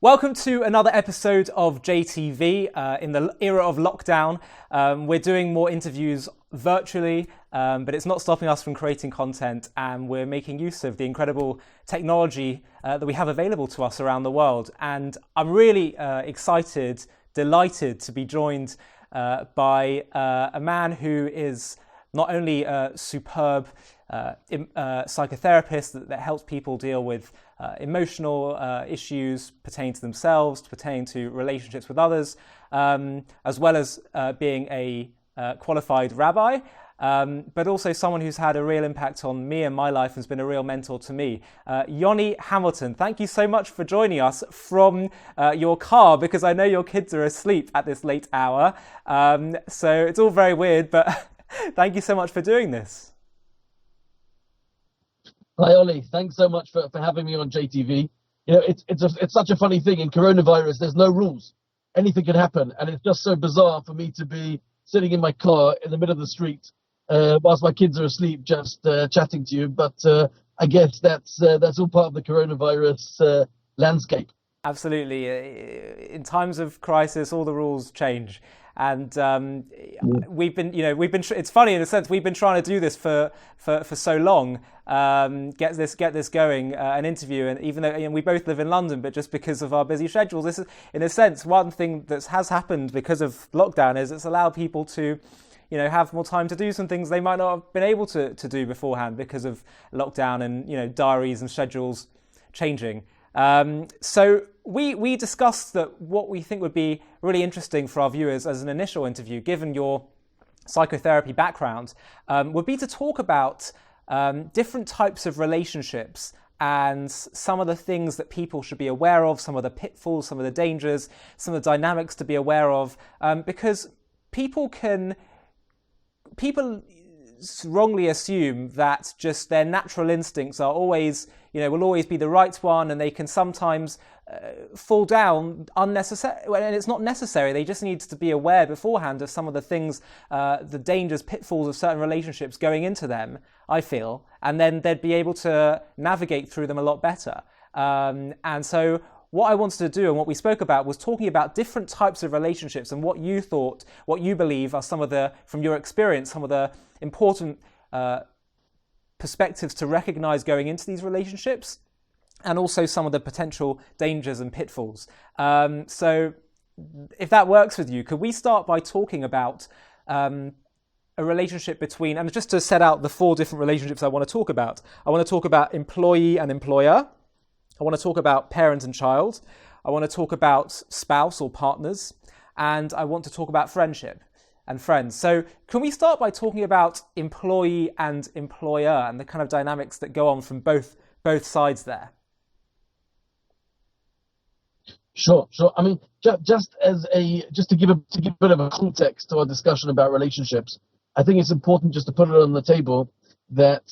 Welcome to another episode of JTV. In the era of lockdown, we're doing more interviews virtually, but it's not stopping us from creating content, and we're making use of the incredible technology that we have available to us around the world. And I'm really excited, delighted to be joined by a man who is not only a superb psychotherapist that helps people deal with emotional issues pertaining to themselves, pertaining to relationships with others, as well as being a qualified rabbi, but also someone who's had a real impact on me and my life and has been a real mentor to me. Yoni Hamilton, thank you so much for joining us from your car, because I know your kids are asleep at this late hour. So it's all very weird, but thank you so much for doing this. Hi, Ollie. Thanks so much for having me on JTV. You know, it's such a funny thing. In coronavirus, there's no rules. Anything can happen. And it's just so bizarre for me to be sitting in my car in the middle of the street whilst my kids are asleep, just chatting to you. But I guess that's all part of the coronavirus landscape. Absolutely. In times of crisis, all the rules change. And we've been, it's funny in a sense, we've been trying to do this for so long, get this going, an interview. And even though we both live in London, but just because of our busy schedules, this is, in a sense, one thing that has happened because of lockdown is it's allowed people to, have more time to do some things they might not have been able to do beforehand because of lockdown and, diaries and schedules changing. So we discussed that what we think would be really interesting for our viewers as an initial interview, given your psychotherapy background, would be to talk about different types of relationships and some of the things that people should be aware of, some of the pitfalls, some of the dangers, some of the dynamics to be aware of, because people wrongly assume that just their natural instincts are always, will always be the right one, and they can sometimes fall down unnecessary. And it's not necessary. They just need to be aware beforehand of some of the things, the dangers, pitfalls of certain relationships going into them, I feel, and then they'd be able to navigate through them a lot better. And so what I wanted to do and what we spoke about was talking about different types of relationships and what you believe are some of the, from your experience, some of the important perspectives to recognize going into these relationships, and also some of the potential dangers and pitfalls. So if that works with you, could we start by talking about a relationship between, and just to set out the 4 different relationships I want to talk about employee and employer. I want to talk about parent and child. I want to talk about spouse or partners. And I want to talk about friendship and friends. So can we start by talking about employee and employer and the kind of dynamics that go on from both sides there? Sure. I mean, just to give a bit of a context to our discussion about relationships, I think it's important just to put it on the table that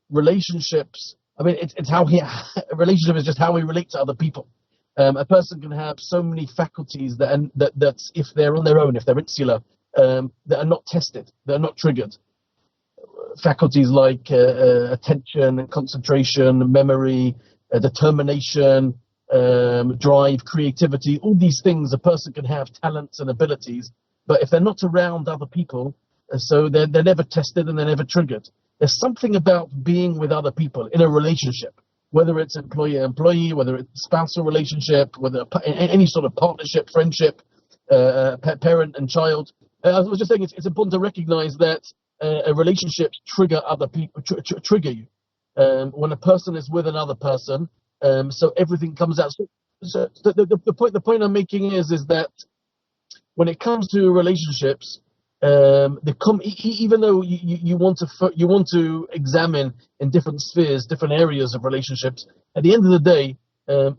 relationships, I mean, it's how a relationship is just how we relate to other people. A person can have so many faculties that if they're on their own, if they're insular, that are not tested, they're not triggered. Faculties like attention and concentration, memory, determination, drive, creativity, all these things, a person can have talents and abilities, but if they're not around other people, so they're never tested and they're never triggered. There's something about being with other people in a relationship, whether it's employer-employee, whether it's spousal relationship, whether any sort of partnership, friendship, parent and child. I was just saying it's important to recognize that relationships trigger other people, trigger you. When a person is with another person, so everything comes out. So the point I'm making is that when it comes to relationships, even though you want to examine in different spheres, different areas of relationships, at the end of the day,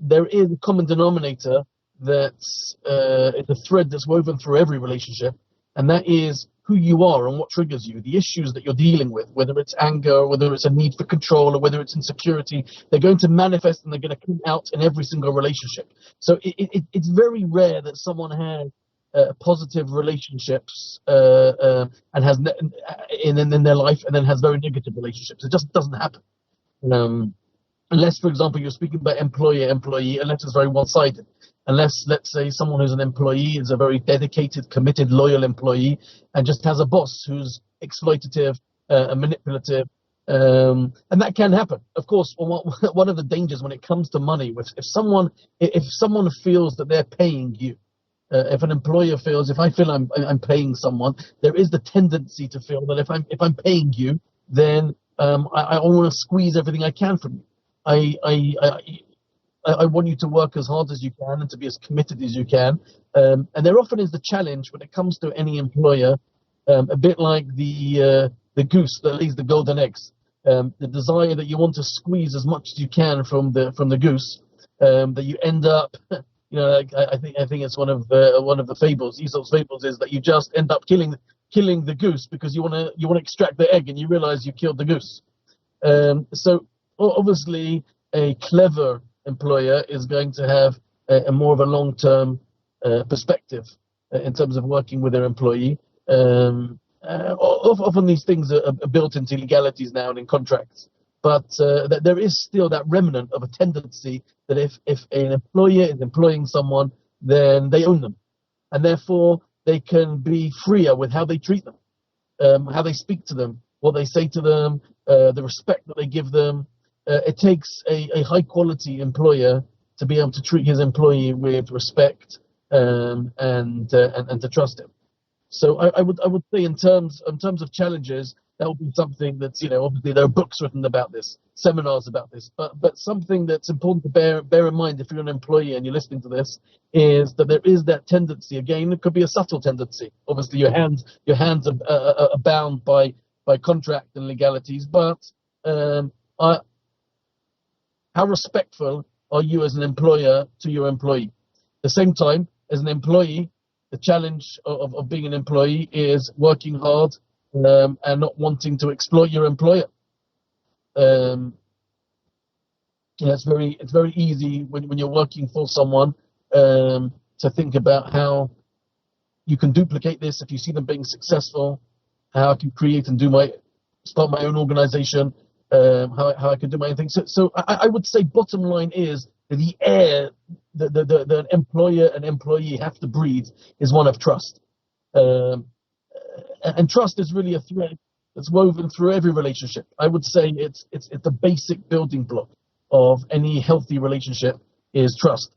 there is a common denominator that's it's a thread that's woven through every relationship, and that is who you are and what triggers you, the issues that you're dealing with, whether it's anger, whether it's a need for control, or whether it's insecurity. They're going to manifest and they're going to come out in every single relationship. So it's very rare that someone has positive relationships and has in their life, and then has very negative relationships. It just doesn't happen. Unless, for example, you're speaking about employer-employee, unless it's very one-sided. unless, let's say, someone who's an employee is a very dedicated, committed, loyal employee and just has a boss who's exploitative and manipulative. And that can happen. Of course, one of the dangers when it comes to money, if someone feels that they're paying you, if an employer feels, if I feel I'm paying someone, there is the tendency to feel that if I'm paying you, then I want to squeeze everything I can from you. I want you to work as hard as you can and to be as committed as you can. And there often is the challenge when it comes to any employer, a bit like the goose that lays the golden eggs. The desire that you want to squeeze as much as you can from the goose, that you end up, I think it's one of the fables, Aesop's fables, is that you just end up killing the goose because you want to extract the egg and you realize you killed the goose. So obviously a clever employer is going to have a more of a long-term perspective in terms of working with their employee. Often these things are built into legalities now and in contracts, but there is still that remnant of a tendency that if an employer is employing someone, then they own them, and therefore they can be freer with how they treat them, how they speak to them, what they say to them, the respect that they give them. It takes a high-quality employer to be able to treat his employee with respect and to trust him. So I would say in terms of challenges, that would be something that's, obviously there are books written about this, seminars about this, but something that's important to bear in mind if you're an employee and you're listening to this is that there is that tendency. Again, it could be a subtle tendency. Obviously, your hands are bound by contract and legalities, but how respectful are you as an employer to your employee? At the same time, as an employee, the challenge of being an employee is working hard and not wanting to exploit your employer. It's very easy when you're working for someone to think about how you can duplicate this if you see them being successful, how I can create and start my own organization, how I can do my own thing. So I would say bottom line is that the air the employer and employee have to breathe is one of trust. And trust is really a thread that's woven through every relationship. I would say it's the basic building block of any healthy relationship is trust.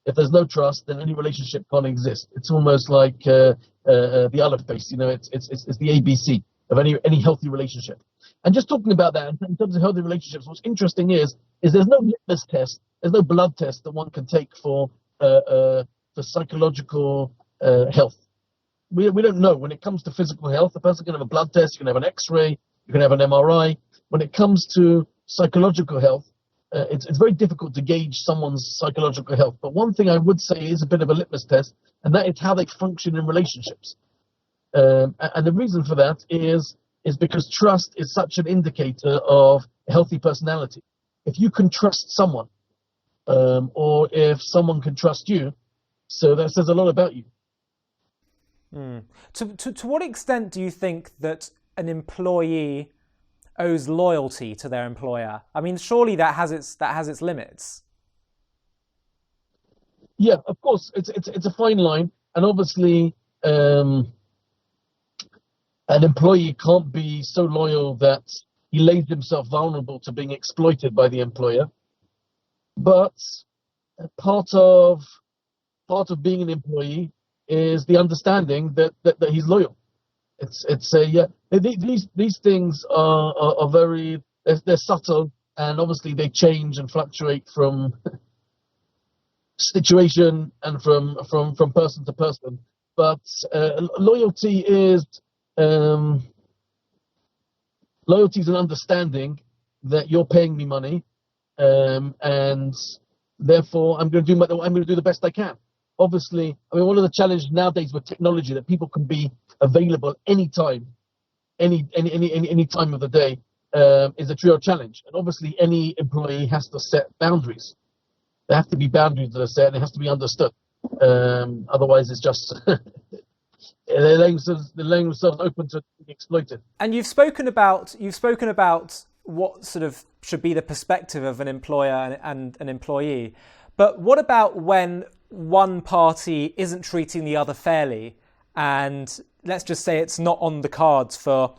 If there's no trust, then any relationship can't exist. It's almost like the aleph base. It's the ABC of any healthy relationship. And just talking about that in terms of healthy relationships, what's interesting is there's no litmus test, there's no blood test that one can take for psychological health. We don't know. When it comes to physical health, a person can have a blood test, you can have an X-ray, you can have an MRI. When it comes to psychological health, it's very difficult to gauge someone's psychological health. But one thing I would say is a bit of a litmus test, and that is how they function in relationships. And the reason for that is because trust is such an indicator of a healthy personality. If you can trust someone, or if someone can trust you, so that says a lot about you. To what extent do you think that an employee owes loyalty to their employer? I mean, surely that has its limits. Yeah, of course, it's a fine line, and obviously, an employee can't be so loyal that he lays himself vulnerable to being exploited by the employer. But part of being an employee is the understanding that he's loyal. These things are very they're subtle, and obviously they change and fluctuate from situation and from person to person. But loyalty is an understanding that you're paying me money, and therefore I'm going to do the best I can. Obviously, I mean, one of the challenges nowadays with technology that people can be available anytime, any time of the day, is a real challenge. And obviously, any employee has to set boundaries. There have to be boundaries that are set, and it has to be understood. Otherwise, it's just they're laying themselves open to being exploited. And you've spoken about what sort of should be the perspective of an employer and an employee. But what about when one party isn't treating the other fairly, and let's just say it's not on the cards for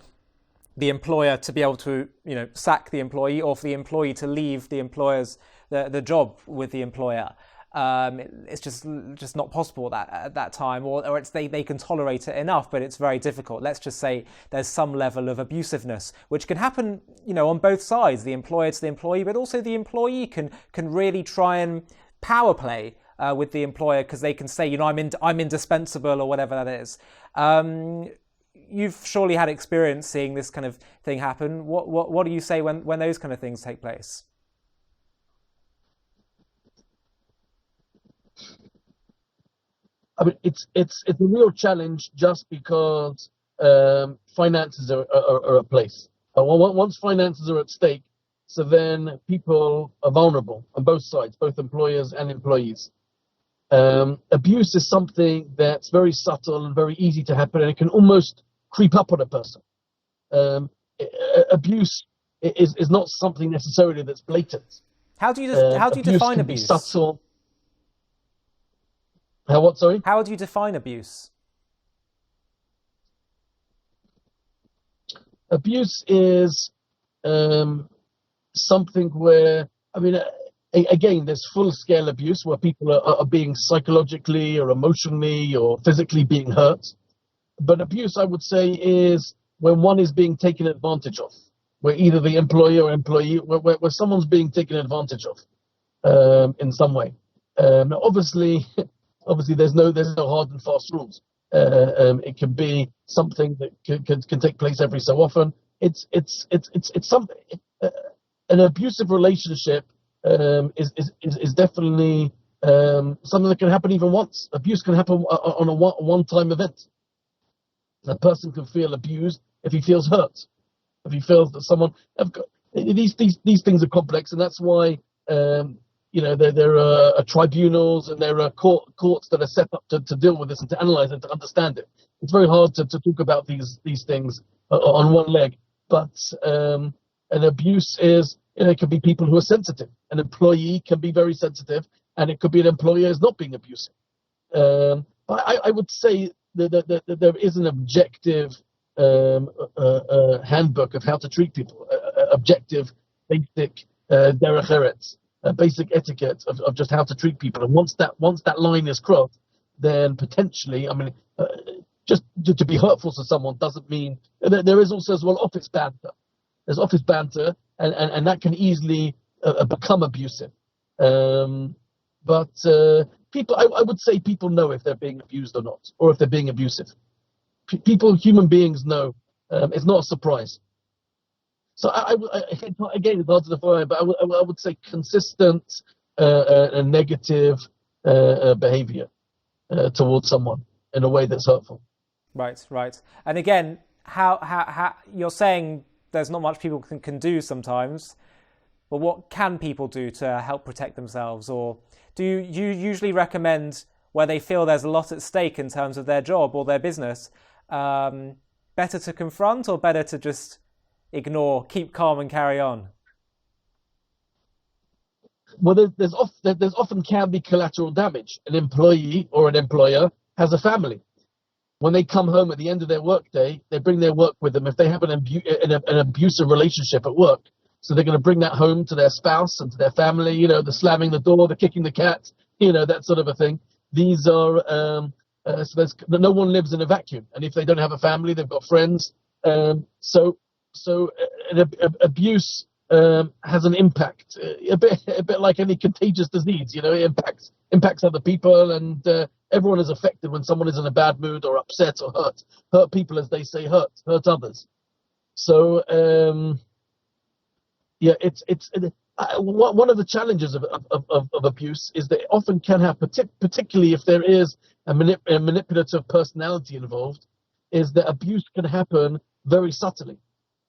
the employer to be able to, sack the employee, or for the employee to leave the job with the employer. It's just not possible at that time, or it's they can tolerate it enough, but it's very difficult. Let's just say there's some level of abusiveness, which can happen, on both sides, the employer to the employee, but also the employee can really try and power play with the employer, because they can say, I'm indispensable, or whatever that is. You've surely had experience seeing this kind of thing happen. What do you say when those kind of things take place? I mean, it's a real challenge, just because finances are at place. Once finances are at stake, so then people are vulnerable on both sides, both employers and employees. Abuse is something that's very subtle and very easy to happen, and it can almost creep up on a person. Abuse is not something necessarily that's blatant. How do you define abuse? Be subtle. Sorry? How do you define abuse? Abuse is something where, again, there's full-scale abuse where people are being psychologically or emotionally or physically being hurt. But abuse, I would say, is when one is being taken advantage of, where either the employer or employee, where someone's being taken advantage of in some way. Now, obviously, there's no hard and fast rules. It can be something that can take place every so often. It's something. An abusive relationship is definitely something that can happen even once. Abuse can happen on a one-time event. A person can feel abused if he feels hurt, if he feels that someone. These things are complex, and that's why there are tribunals and there are courts that are set up to deal with this and to analyze it, to understand it. It's very hard to talk about these things on one leg, but an abuse is, it could be people who are sensitive. An employee can be very sensitive, and it could be an employer is not being abusive. I would say that there is an objective handbook of how to treat people, objective, basic derech eretz, basic etiquette of just how to treat people. And once that line is crossed, then potentially, just to be hurtful to someone doesn't mean. There is also as well office banter. There's office banter, and that can easily become abusive. But people, I would say people know if they're being abused or not, or if they're being abusive. Human beings know. It's not a surprise. So again, it's hard to define, but I would say consistent and negative behavior towards someone in a way that's hurtful. Right. And again, how you're saying there's not much people can do sometimes, but what can people do to help protect themselves? Or do you usually recommend, where they feel there's a lot at stake in terms of their job or their business, better to confront or better to just ignore, keep calm and carry on? Well, there's often can be collateral damage. An employee or an employer has a family. When they come home at the end of their workday, they bring their work with them. If they have an abusive relationship at work, so they're going to bring that home to their spouse and to their family. The slamming the door, the kicking the cat, that sort of a thing. These are so no one lives in a vacuum. And if they don't have a family, they've got friends. So abuse has an impact, a bit like any contagious disease. It impacts other people, and everyone is affected when someone is in a bad mood or upset or hurt people, as they say, hurt others. So it's one of the challenges of abuse is that it often can have, particularly if there is a manipulative personality involved, is that abuse can happen very subtly.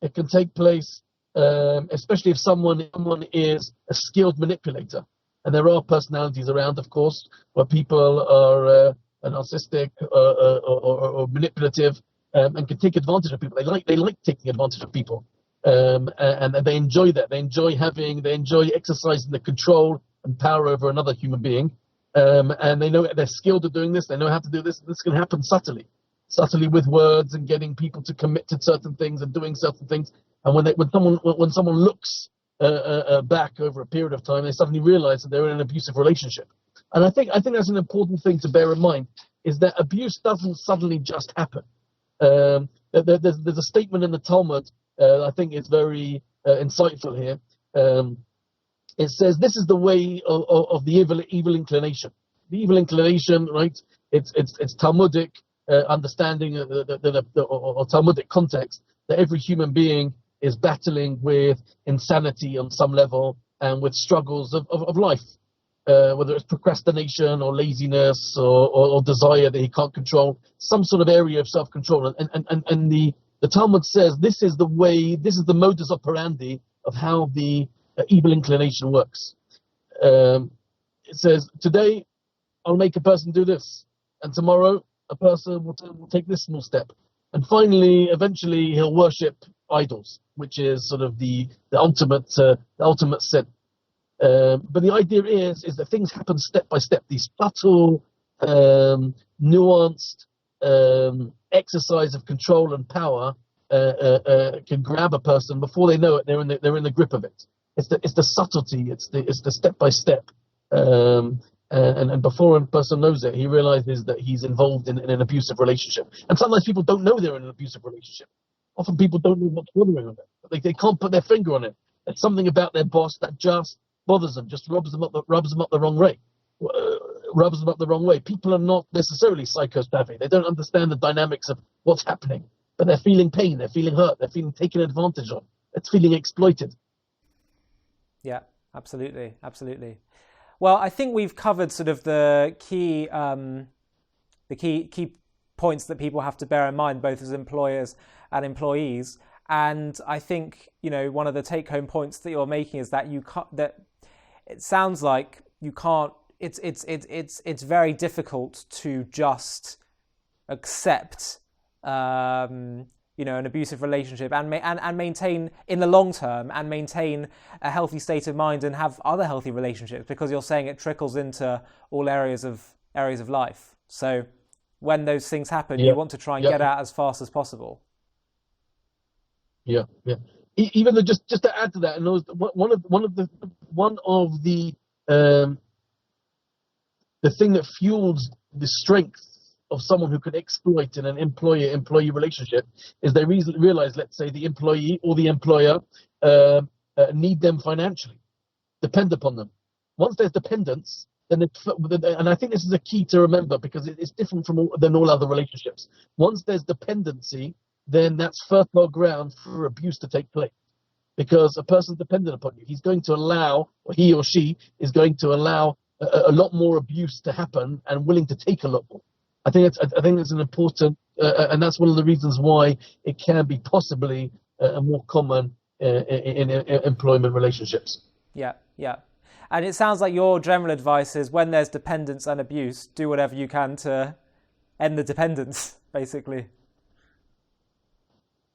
It can take place, especially if someone is a skilled manipulator. And there are personalities around, of course, where people are narcissistic or manipulative and can take advantage of people. They like taking advantage of people, and they enjoy that. They enjoy exercising the control and power over another human being. and they know they're skilled at doing this. They know how to do this. This can happen subtly with words and getting people to commit to certain things and doing certain things. And when someone looks back over a period of time, they suddenly realize that they're in an abusive relationship. And I think that's an important thing to bear in mind, is that abuse doesn't suddenly just happen. There's a statement in the Talmud, I think it's very insightful here. It says, this is the way of the evil inclination. The evil inclination, right? It's Talmudic understanding or Talmudic context, that every human being is battling with insanity on some level and with struggles of life, whether it's procrastination or laziness or desire that he can't control, some sort of area of self-control. And the Talmud says this is the modus operandi of how the evil inclination works. It says, today I'll make a person do this, and tomorrow a person will take this small step, and finally, eventually, he'll worship idols, which is sort of the ultimate sin. But the idea is that things happen step by step. These subtle, nuanced exercise of control and power can grab a person before they know it. They're in the grip of it. It's the subtlety. It's the step by step. And before a person knows it, he realizes that he's involved in an abusive relationship. And sometimes people don't know they're in an abusive relationship. Often people don't know what's bothering them. They can't put their finger on it. There's something about their boss that just bothers them, just rubs them up the wrong way. People are not necessarily psycho-savvy. They don't understand the dynamics of what's happening. But they're feeling pain, they're feeling hurt, they're feeling taken advantage of. It's feeling exploited. Yeah, absolutely. Well, I think we've covered sort of the key points that people have to bear in mind, both as employers and employees. And I think, one of the take-home points that you're making is that that it sounds like you can't. It's very difficult to just accept, an abusive relationship and maintain in the long term and maintain a healthy state of mind and have other healthy relationships, because you're saying it trickles into all areas of life. So when those things happen, you want to try and get out as fast as possible. Yeah. Even though just to add to that, and one of the thing that fuels the strength of someone who can exploit in an employer-employee relationship is they realize, let's say, the employee or the employer need them financially, depend upon them. Once there's dependence, then and I think this is a key to remember, because it's different than all other relationships. Once there's dependency, then that's fertile ground for abuse to take place, because a person's dependent upon you. He's going to allow, or he or she is going to allow a lot more abuse to happen, and willing to take a lot more. I think it's an important, and that's one of the reasons why it can be possibly more common in employment relationships. Yeah. And it sounds like your general advice is, when there's dependence and abuse, do whatever you can to end the dependence, basically.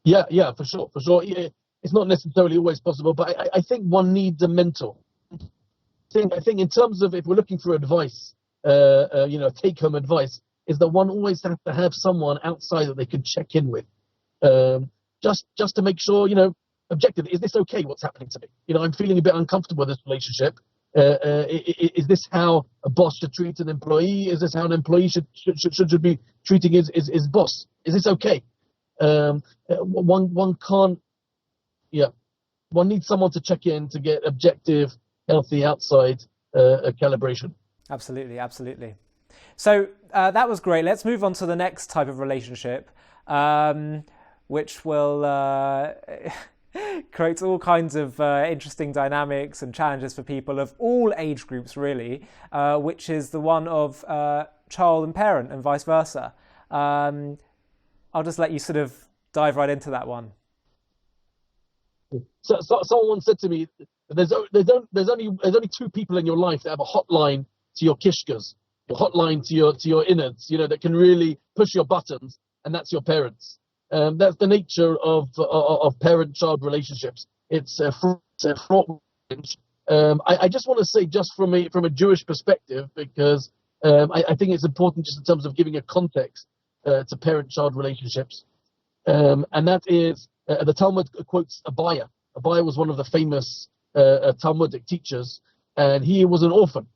Yeah, for sure. It's not necessarily always possible, but I think one needs a mentor. I think in terms of, if we're looking for advice, take-home advice, is that one always has to have someone outside that they can check in with, just to make sure, objective. Is this okay? What's happening to me? I'm feeling a bit uncomfortable with this relationship. Is this how a boss should treat an employee? Is this how an employee should be treating his boss? Is this okay? One can't. One needs someone to check in to get objective, healthy outside calibration. Absolutely. So that was great. Let's move on to the next type of relationship, which will create all kinds of interesting dynamics and challenges for people of all age groups, really, which is the one of child and parent and vice versa. I'll just let you sort of dive right into that one. So someone said to me, there's only two people in your life that have a hotline to your kishkas, your hotline to your innards, that can really push your buttons, and that's your parents. That's the nature of parent-child relationships. It's a fraught range, I just want to say, just from a Jewish perspective, because I think it's important just in terms of giving a context to parent-child relationships, and that is the Talmud quotes Abaye. Abaye was one of the famous Talmudic teachers, and he was an orphan.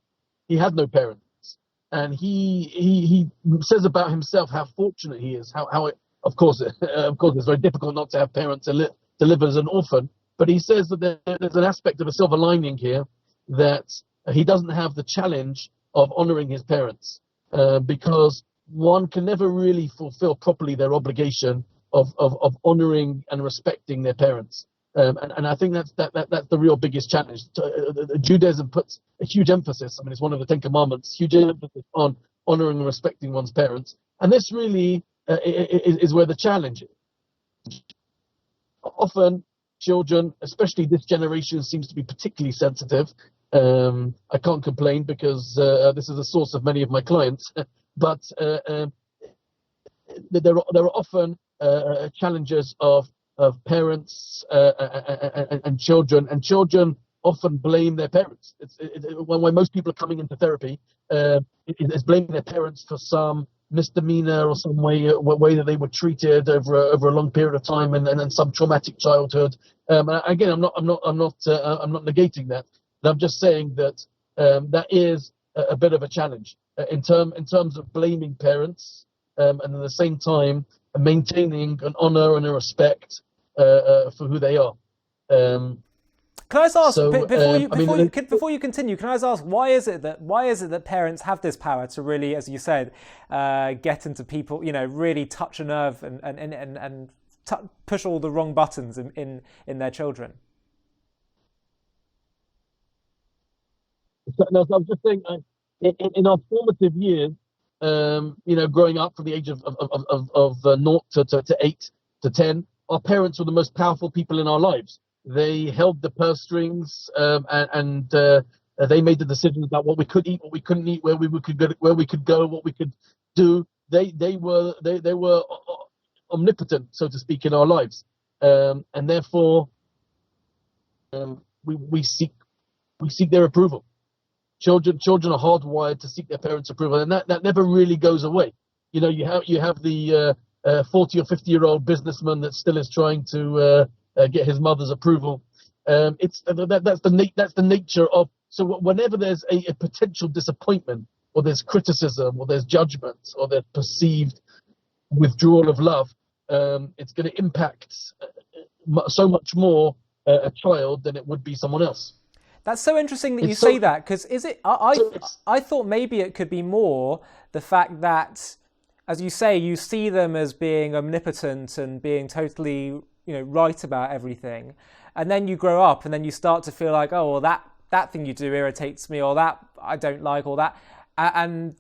He had no parents, and he says about himself how fortunate he is. How it, of course it's very difficult not to have parents to live as an orphan. But he says that there's an aspect of a silver lining here, that he doesn't have the challenge of honoring his parents, because one can never really fulfill properly their obligation of honoring and respecting their parents. And I think that's the real biggest challenge. Judaism puts a huge emphasis, I mean, it's one of the Ten Commandments, huge emphasis on honoring and respecting one's parents. And this really is where the challenge is. Often, children, especially this generation, seems to be particularly sensitive. I can't complain because this is a source of many of my clients. But there are often challenges of parents and children often blame their parents. When most people are coming into therapy, it's blaming their parents for some misdemeanor or some way that they were treated over a long period of time, and then some traumatic childhood. Again, I'm not negating that. But I'm just saying that that is a bit of a challenge in terms of blaming parents, and at the same time maintaining an honor and a respect for who they are. Can I just ask, before you continue, can I just ask, why is it that parents have this power to really, as you said, get into people, really touch a nerve and push all the wrong buttons in their children? No, so I was just saying, in our formative years, growing up from the age of 0 to 8 to 10, our parents were the most powerful people in our lives. They held the purse strings, and they made the decisions about what we could eat, what we couldn't eat, where we could go, what we could do. They were omnipotent, so to speak, in our lives, and therefore we seek their approval. Children are hardwired to seek their parents' approval, and that never really goes away. You have the 40 or 50-year-old businessman that still is trying to get his mother's approval. That's the nature of. So whenever there's a potential disappointment, or there's criticism, or there's judgment, or there's perceived withdrawal of love, it's going to impact so much more a child than it would be someone else. That's so interesting that you say that, because is it? I thought maybe it could be more the fact that, as you say, you see them as being omnipotent and being totally, right about everything, and then you grow up and then you start to feel like, oh, well, that thing you do irritates me, or that I don't like, or that, and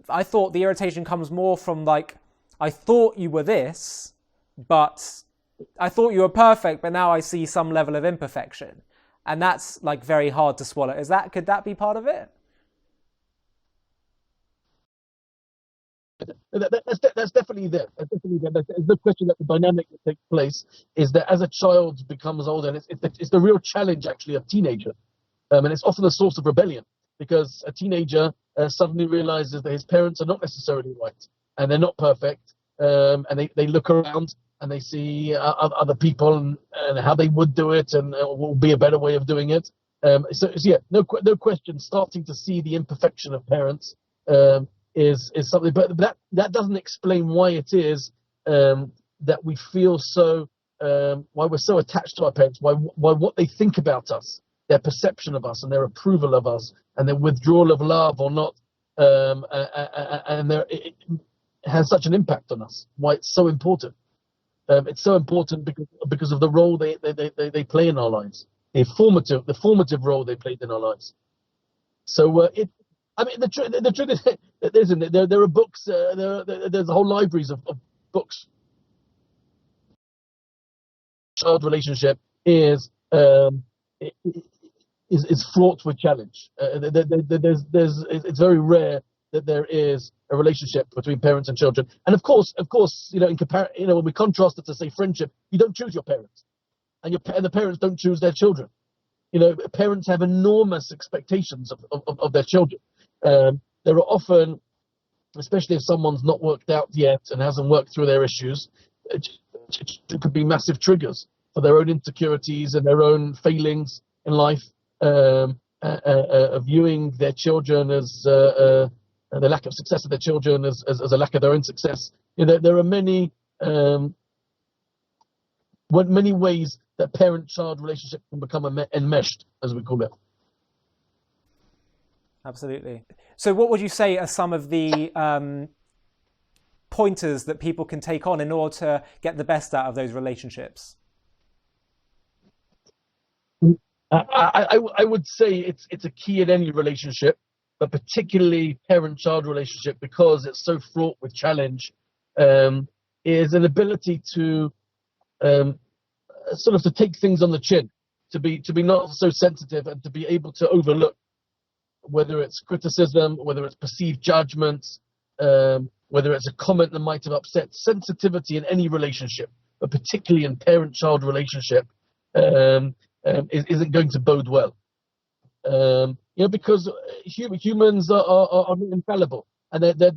I thought the irritation comes more from like, I thought you were this, but I thought you were perfect, but now I see some level of imperfection. And that's like very hard to swallow. Could that be part of it? That's definitely there. There's no question that the dynamic that takes place is that as a child becomes older, and it's the real challenge actually of teenager, and it's often a source of rebellion, because a teenager suddenly realizes that his parents are not necessarily right, and they're not perfect, and they look around and they see other people and how they would do it, and will be a better way of doing it. So yeah, no question, starting to see the imperfection of parents is something, but that doesn't explain why it is that we feel so, why we're so attached to our parents, why what they think about us, their perception of us, and their approval of us, and their withdrawal of love or not, and it has such an impact on us. Why it's so important. It's so important because of the role they play in our lives, the formative role they played in our lives. So the truth is, there are books. There's whole libraries of books. Child relationship is fraught with challenge. It's very rare that there is a relationship between parents and children. And of course, when we contrast it to, say, friendship, you don't choose your parents, and the parents don't choose their children. parents have enormous expectations of their children. There are often, especially if someone's not worked out yet and hasn't worked through their issues, it could be massive triggers for their own insecurities and their own failings in life, viewing their children as the lack of success of their children as a lack of their own success. There are many ways that parent-child relationship can become enmeshed, as we call it. Absolutely. So what would you say are some of the pointers that people can take on in order to get the best out of those relationships? I would say it's a key in any relationship, but particularly parent-child relationship, because it's so fraught with challenge, is an ability to sort of to take things on the chin, to be not so sensitive, and to be able to overlook whether it's criticism, whether it's perceived judgments, whether it's a comment that might have upset. Sensitivity in any relationship, but particularly in parent-child relationship, isn't going to bode well. Because humans are not infallible, and there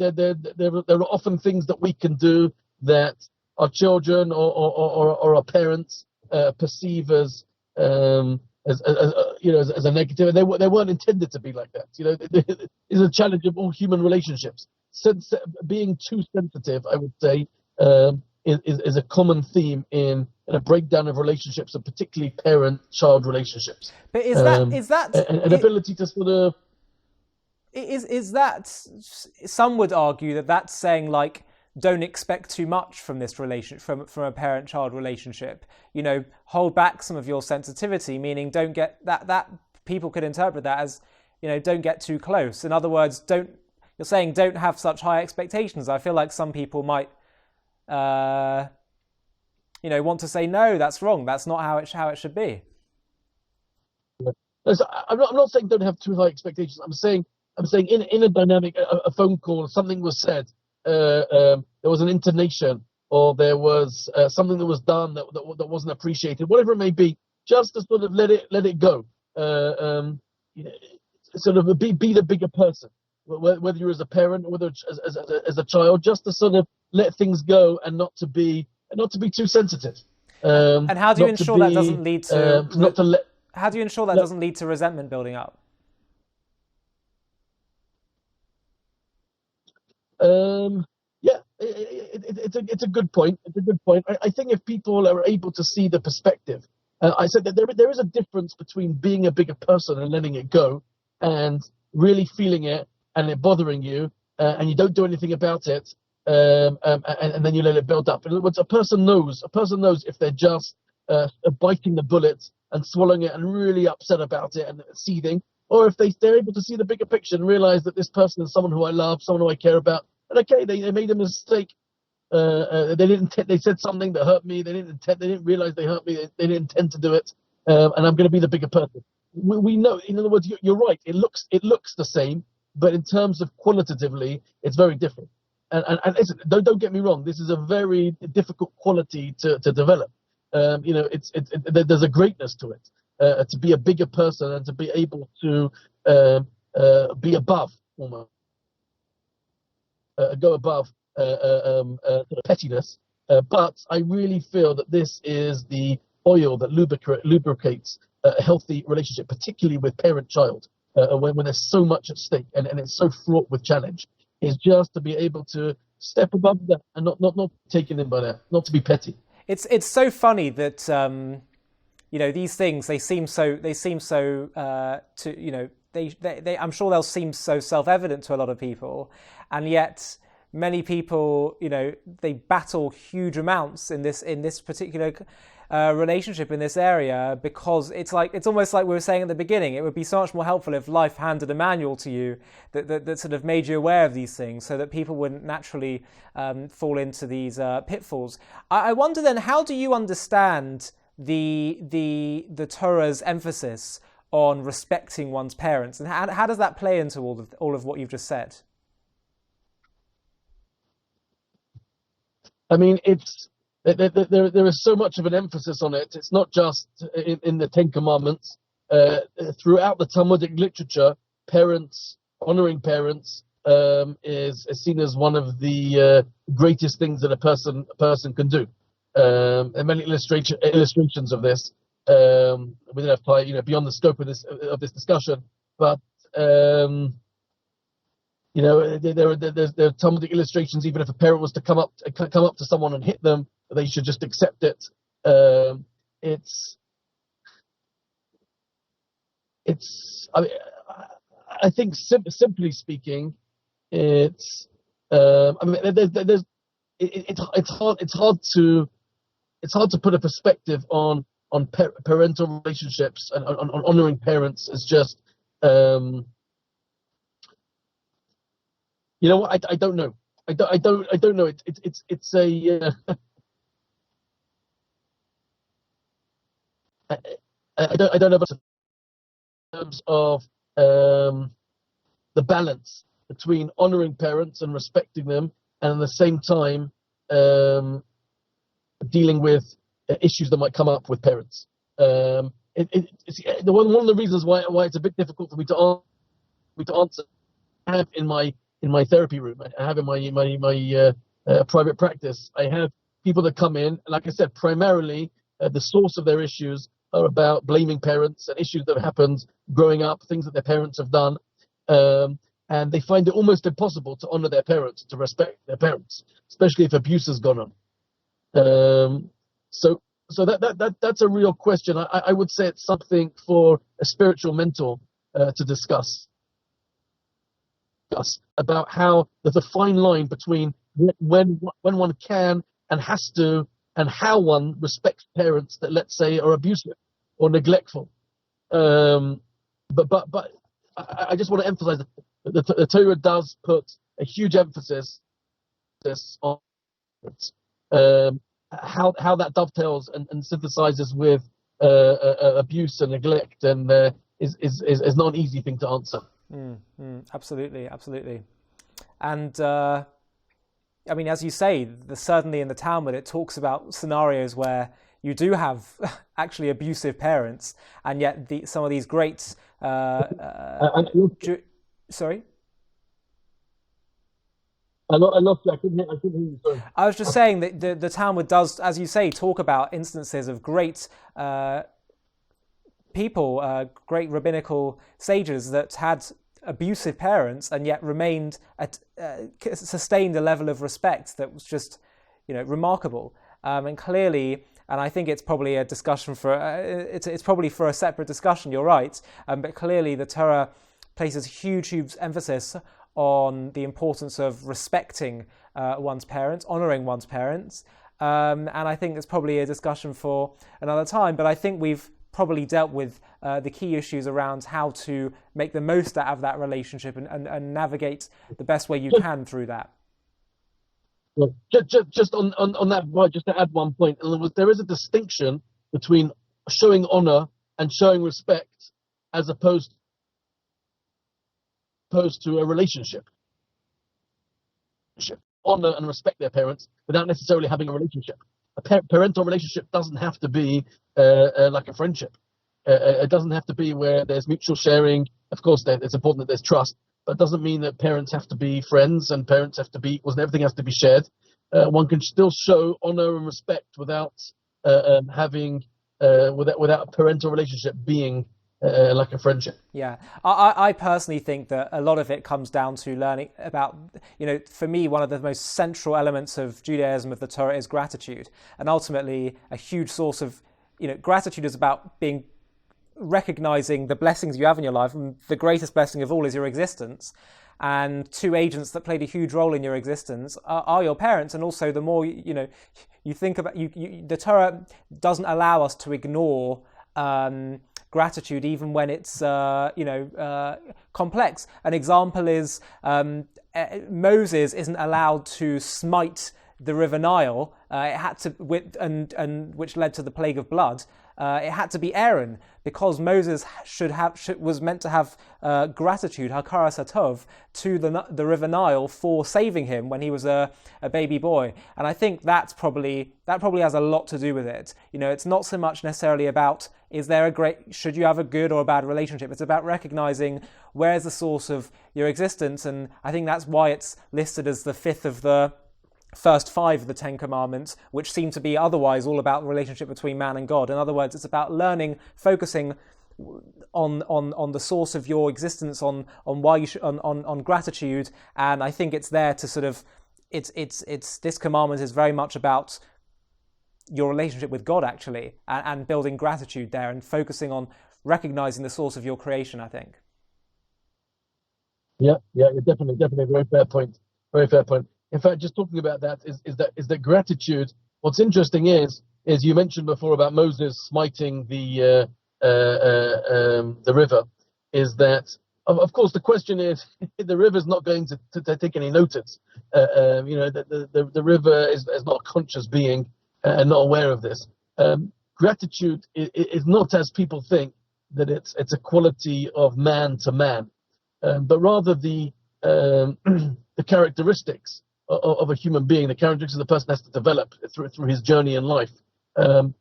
are often things that we can do that our children or our parents perceive as a negative, and they weren't intended to be like that. It's a challenge of all human relationships. Being too sensitive, I would say, is a common theme in a breakdown of relationships, and particularly parent-child relationships. But is that an ability to sort of is that, some would argue that that's saying, like, don't expect too much from this relationship, from a parent-child relationship. Hold back some of your sensitivity, meaning don't get that people could interpret that as, don't get too close. In other words, you're saying don't have such high expectations. I feel like some people might want to say, no, that's wrong. That's not how it should be. I'm not saying don't have too high expectations. I'm saying in a dynamic, a phone call, something was said, there was an intonation, or there was something that was done that wasn't appreciated, whatever it may be, just to sort of let it go. Sort of be the bigger person, whether you're as a parent or whether as a child, just to sort of let things go and not to be too sensitive. And how do you ensure that doesn't lead to how do you ensure that doesn't lead to resentment building up? It's a good point. It's a good point. I think if people are able to see the perspective, I said that there is a difference between being a bigger person and letting it go, and really feeling it and it bothering you, and you don't do anything about it, and then you let it build up. In other words, a person knows if they're just biting the bullet and swallowing it and really upset about it and seething, or if they're able to see the bigger picture and realize that this person is someone who I love, someone who I care about, and okay, they made a mistake. They said something that hurt me. They didn't realize they hurt me. They didn't intend to do it, and I'm going to be the bigger person. We know. In other words, you're right. It looks the same, but in terms of qualitatively, it's very different. And listen, don't get me wrong. This is a very difficult quality to develop. There's a greatness to it, to be a bigger person and to be able to be above, almost go above pettiness. But I really feel that this is the oil that lubricates a healthy relationship, particularly with parent-child, when there's so much at stake and it's so fraught with challenge. Is just to be able to step above that and not taken in by that, not to be petty. It's so funny that these things they seem so I'm sure they'll seem so self-evident to a lot of people, and yet many people they battle huge amounts in this particular relationship in this area, because it's almost like we were saying at the beginning. It would be so much more helpful if life handed a manual to you that sort of made you aware of these things, so that people wouldn't naturally fall into these pitfalls. I wonder then, how do you understand the Torah's emphasis on respecting one's parents, and how does that play into all of what you've just said? I mean, there is so much of an emphasis on it. It's not just in the Ten Commandments. throughout the Talmudic literature, honoring parents is seen as one of the greatest things that a person can do. There are many illustrations of this. We don't have time, beyond the scope of this discussion, but there are Talmudic illustrations. Even if a parent was to come up to someone and hit them, they should just accept it. I think simply speaking, it's hard to put a perspective on parental relationships and on honoring parents. It's just I don't know. I don't know. It's a I don't know about in terms of the balance between honoring parents and respecting them, and at the same time dealing with issues that might come up with parents. It's one of the reasons why it's a bit difficult for me to answer. I have in my therapy room, I have in my private practice, I have people that come in. Like I said, primarily the source of their issues are about blaming parents and issues that have happened growing up, things that their parents have done, and they find it almost impossible to honor their parents, to respect their parents, especially if abuse has gone on. So that's a real question. I would say it's something for a spiritual mentor to discuss about how there's a fine line between when one can and has to, and how one respects parents that, let's say, are abusive or neglectful. But I just want to emphasize that the Torah does put a huge emphasis on how that dovetails and synthesizes with abuse and neglect, and is not an easy thing to answer. Absolutely. And I mean, as you say, certainly in the Talmud, it talks about scenarios where you do have actually abusive parents, and yet some of these great... Sorry? I lost you. I couldn't hear you. Sorry. I was just saying that the Talmud does, as you say, talk about instances of great people, great rabbinical sages that had abusive parents and yet remained sustained a level of respect that was just, remarkable. And clearly, and I think it's probably a discussion for it's probably for a separate discussion. You're right, but clearly the Torah places huge emphasis on the importance of respecting one's parents, honoring one's parents, and I think it's probably a discussion for another time. But I think we've probably dealt with the key issues around how to make the most out of that relationship and navigate the best way you can through that. Well, just on that, just to add one point, there is a distinction between showing honor and showing respect as opposed to a relationship. Honor and respect their parents without necessarily having a relationship. A parental relationship doesn't have to be like a friendship. It doesn't have to be where there's mutual sharing. Of course, it's important that there's trust, but it doesn't mean that parents have to be friends and parents have to be equals and everything has to be shared. One can still show honor and respect without having without a parental relationship being like a friendship. Yeah, I personally think that a lot of it comes down to learning about, for me, one of the most central elements of Judaism, of the Torah, is gratitude. And ultimately, a huge source of, gratitude is about recognizing the blessings you have in your life. And the greatest blessing of all is your existence. And two agents that played a huge role in your existence are your parents. And also, the more, you think about, the Torah doesn't allow us to ignore gratitude, even when it's complex. An example is Moses isn't allowed to smite the River Nile. It had to, and which led to the plague of blood. It had to be Aaron, because Moses was meant to have gratitude, hakaras hatov, to the River Nile for saving him when he was a baby boy. And I think that probably has a lot to do with it. It's not so much necessarily about should you have a good or a bad relationship? It's about recognizing where's the source of your existence. And I think that's why it's listed as the fifth of the first five of the Ten Commandments, which seem to be otherwise all about the relationship between man and God. In other words, it's about learning, focusing on the source of your existence, on why you should, on gratitude. And I think it's there to sort of, it's this commandment is very much about your relationship with God, actually, and building gratitude there and focusing on recognizing the source of your creation, I think. Yeah, definitely, very fair point. Very fair point. In fact, just talking about that is that gratitude. What's interesting is you mentioned before about Moses smiting the river. Is that of course the question is the river's not going to take any notice. The river is not a conscious being and not aware of this. Gratitude is not, as people think, that it's a quality of man to man, but rather the characteristics of a human being, the characteristics the person has to develop through his journey in life. There's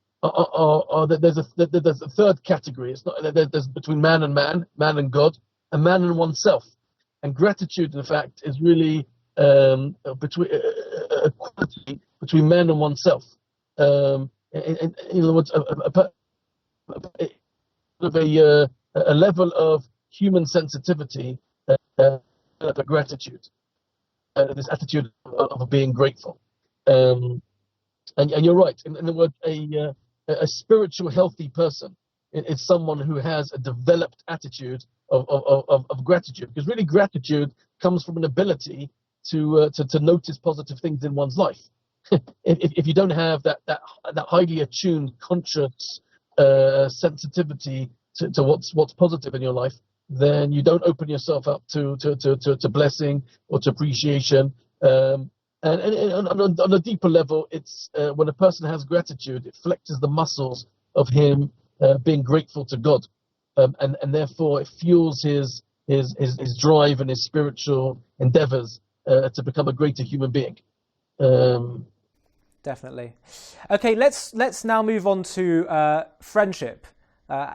a third category. It's not there's between man and man, man and God, and man and oneself. And gratitude, in fact, is really between a quality between man and oneself. In other words, a level of human sensitivity, of gratitude, this attitude of being grateful. And you're right. In other words, a spiritual, healthy person is someone who has a developed attitude of gratitude, because really gratitude comes from an ability to notice positive things in one's life. If you don't have that highly attuned, conscious sensitivity to what's positive in your life, then you don't open yourself up to blessing or to appreciation. And on a deeper level, it's when a person has gratitude, it flexes the muscles of him being grateful to God, and therefore it fuels his drive and his spiritual endeavors to become a greater human being. Definitely. Okay, let's now move on to friendship,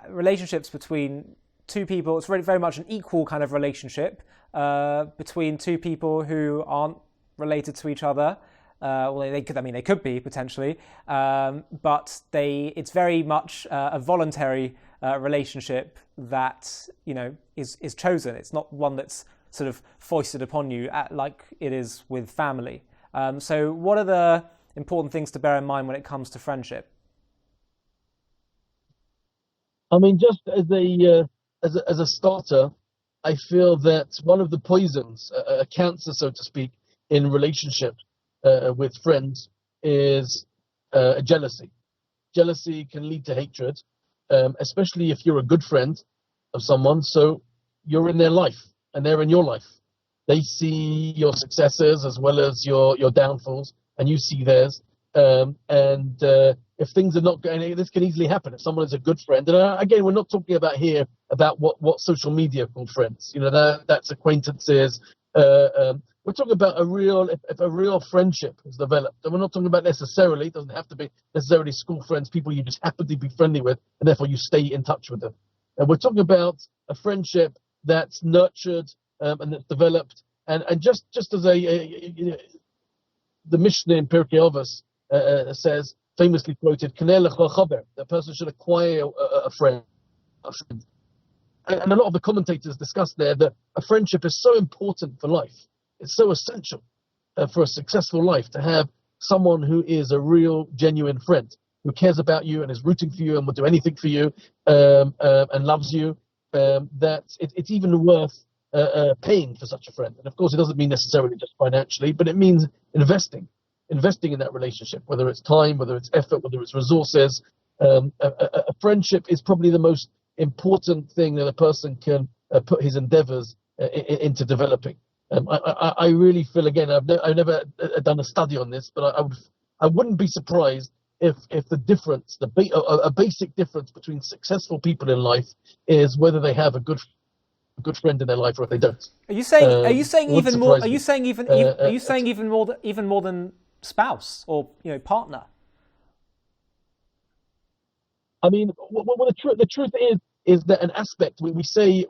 relationships between two people. It's very much an equal kind of relationship between two people who aren't related to each other. Well, they could be potentially, but it's very much a voluntary relationship that is chosen. It's not one that's sort of foisted upon you like it is with family. So, what are the important things to bear in mind when it comes to friendship? I mean, just as a starter, I feel that one of the poisons, a cancer, so to speak, in relationship with friends is jealousy. Jealousy can lead to hatred, especially if you're a good friend of someone. So you're in their life and they're in your life. They see your successes as well as your downfalls, and you see theirs. If things are not going, this can easily happen. If someone is a good friend, and again, we're not talking about what social media call friends. That's acquaintances. We're talking about if a real friendship is developed, and we're not talking about necessarily. It doesn't have to be necessarily school friends, people you just happen to be friendly with, and therefore you stay in touch with them. And we're talking about a friendship that's nurtured and that's developed, and just as the Mishnah in Pirkei Avos says, famously quoted, the person should acquire a friend. And a lot of the commentators discuss there that a friendship is so important for life. It's so essential for a successful life to have someone who is a real, genuine friend, who cares about you and is rooting for you and will do anything for you, and loves you, that it's even worth paying for such a friend. And of course, it doesn't mean necessarily just financially, but it means investing in that relationship, whether it's time, whether it's effort, whether it's resources. A friendship is probably the most important thing that a person can put his endeavors into developing. I really feel, again, I've never done a study on this, but I wouldn't be surprised if the difference, a basic difference between successful people in life is whether they have a good friend in their life or if they don't. Are you saying even more? Are you saying even more than spouse or partner? I mean, the truth is that an aspect we say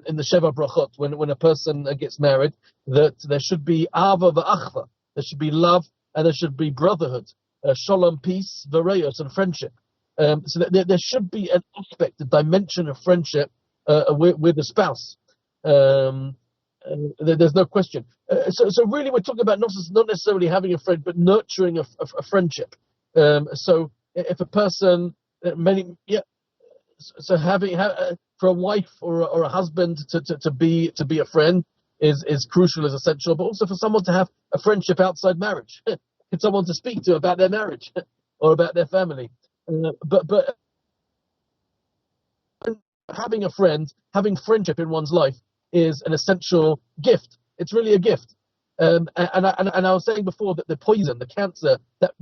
in the Sheva Brachot when a person gets married, that there should be ava v'achva, there should be love, and there should be brotherhood, shalom, peace, vareyos, and friendship. So there should be an aspect, a dimension of friendship with the spouse. There's no question. So really, we're talking about not necessarily having a friend, but nurturing a friendship. So if a person, so having for a wife or a husband to be a friend is crucial, is essential. But also for someone to have a friendship outside marriage, someone to speak to about their marriage or about their family. But having a friend, having friendship in one's life is an essential gift. It's really a gift. And I was saying before that the poison, the cancer, that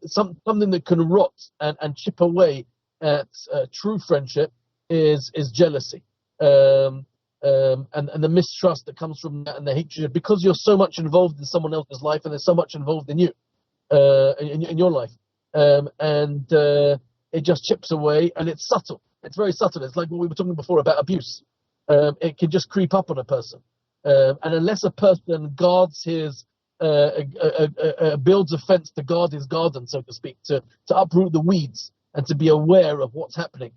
something that can rot and chip away at true friendship is jealousy, and the mistrust that comes from that, and the hatred, because you're so much involved in someone else's life, and there's so much involved in you, in your life, and it just chips away, and it's subtle. It's very subtle. It's like what we were talking before about abuse. It can just creep up on a person, and unless a person guards his, builds a fence to guard his garden, so to speak, to uproot the weeds and to be aware of what's happening.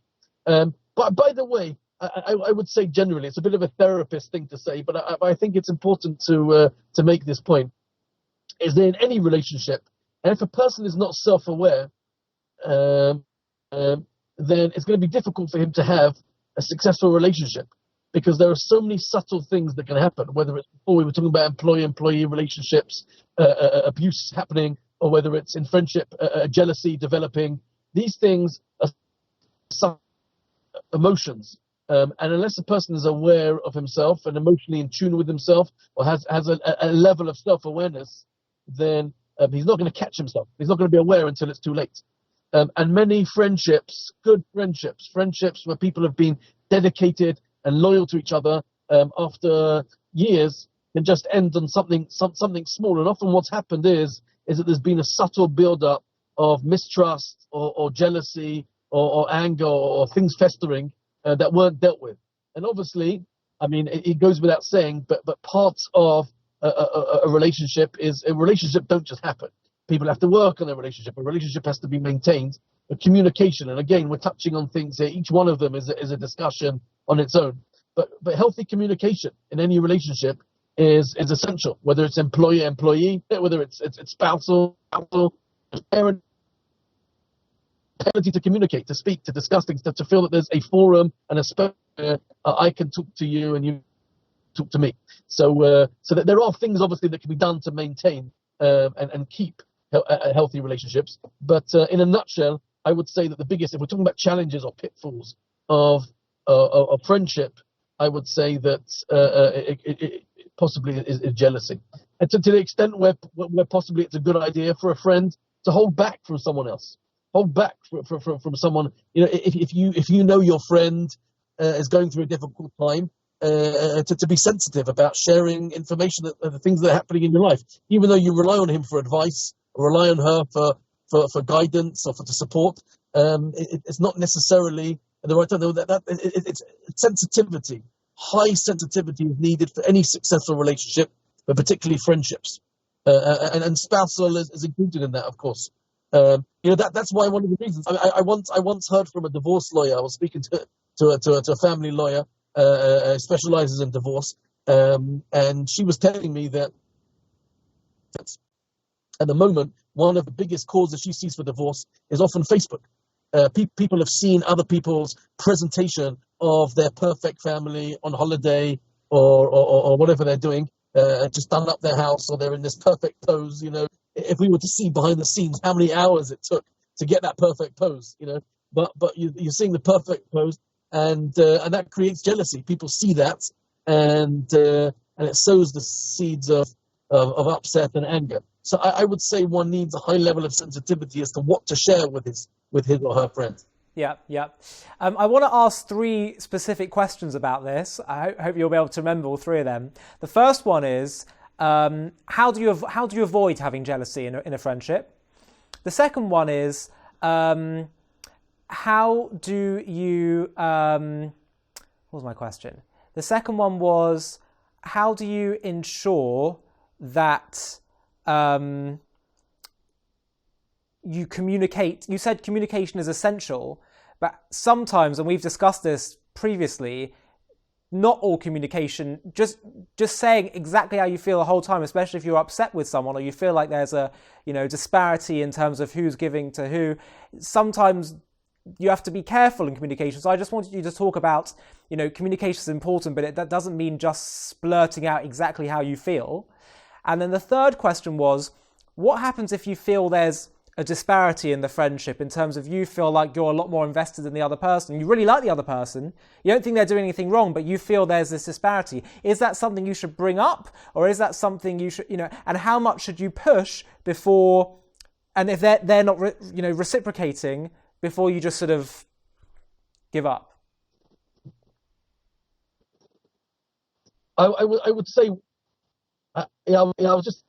But by the way, I would say generally, it's a bit of a therapist thing to say, but I think it's important to make this point, is that in any relationship, and if a person is not self-aware, then it's going to be difficult for him to have a successful relationship, because there are so many subtle things that can happen, whether it's before we were talking about employee-employee relationships, abuse happening, or whether it's in friendship, jealousy developing. These things are subtle emotions. And unless a person is aware of himself and emotionally in tune with himself, or has a level of self-awareness, then he's not going to catch himself. He's not going to be aware until it's too late. And many friendships, good friendships where people have been dedicated and loyal to each other after years, can just end on something small. And often what's happened is that there's been a subtle build-up of mistrust or jealousy or anger or things festering that weren't dealt with. And obviously, I mean, it goes without saying, but parts of a relationship don't just happen. People have to work on their relationship. A relationship has to be maintained. Communication, and again, we're touching on things here. Each one of them is a discussion on its own. But healthy communication in any relationship is essential. Whether it's employer-employee, whether it's spousal, parent, ability to communicate, to speak, to discuss things, to feel that there's a forum and a space where I can talk to you and you talk to me. So that there are things obviously that can be done to maintain and keep healthy relationships. But in a nutshell, I would say that the biggest, if we're talking about challenges or pitfalls of friendship, I would say that it possibly is jealousy. And to the extent where possibly it's a good idea for a friend to hold back from someone else. Hold back from someone. You know, if you know your friend is going through a difficult time, to be sensitive about sharing information, the things that are happening in your life, even though you rely on him for advice or rely on her for guidance or for the support. It's not necessarily the right time. It's sensitivity. High sensitivity is needed for any successful relationship, but particularly friendships. And spousal is included in that, of course. That's why one of the reasons I once heard from a divorce lawyer. I was speaking to a family lawyer, specializes in divorce, and she was telling me that at the moment one of the biggest causes she sees for divorce is often Facebook. People have seen other people's presentation of their perfect family on holiday or whatever they're doing, just done up their house, or they're in this perfect pose. If we were to see behind the scenes how many hours it took to get that perfect pose, but you're seeing the perfect pose, and that creates jealousy. People see that, and it sows the seeds of upset and anger. So I would say one needs a high level of sensitivity as to what to share with his or her friends. Yeah. I want to ask 3 specific questions about this. I hope you'll be able to remember all 3 of them. The first one is, how do you avoid having jealousy in a friendship? The second one is, how do you, what was my question? The second one was, how do you ensure that you communicate? You said communication is essential, but sometimes, and we've discussed this previously, not all communication, just saying exactly how you feel the whole time, especially if you're upset with someone or you feel like there's a disparity in terms of who's giving to who. Sometimes you have to be careful in communication. So I just wanted you to talk about, communication is important, but that doesn't mean just splurting out exactly how you feel. And then the third question was, what happens if you feel there's a disparity in the friendship in terms of you feel like you're a lot more invested in the other person, you really like the other person, you don't think they're doing anything wrong, but you feel there's this disparity. Is that something you should bring up, or is that something you should, and how much should you push before, and if they're not, reciprocating, before you just sort of give up? I would say, I was just,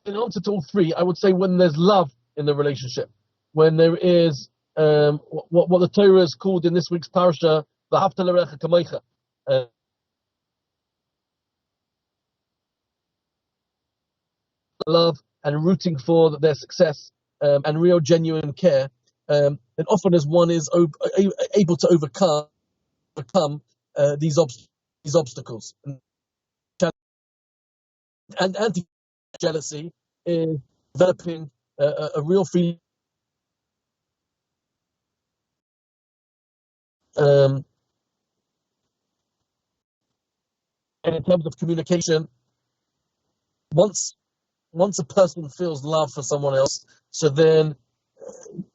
in answer to all three, I would say when there's love in the relationship, when there is what the Torah is called in this week's parasha, v'ahavta l'reacha kamocha, love and rooting for their success, and real genuine care, and often as one is able to overcome these obstacles. And anti-jealousy is developing a real feeling, and in terms of communication, once a person feels love for someone else, so then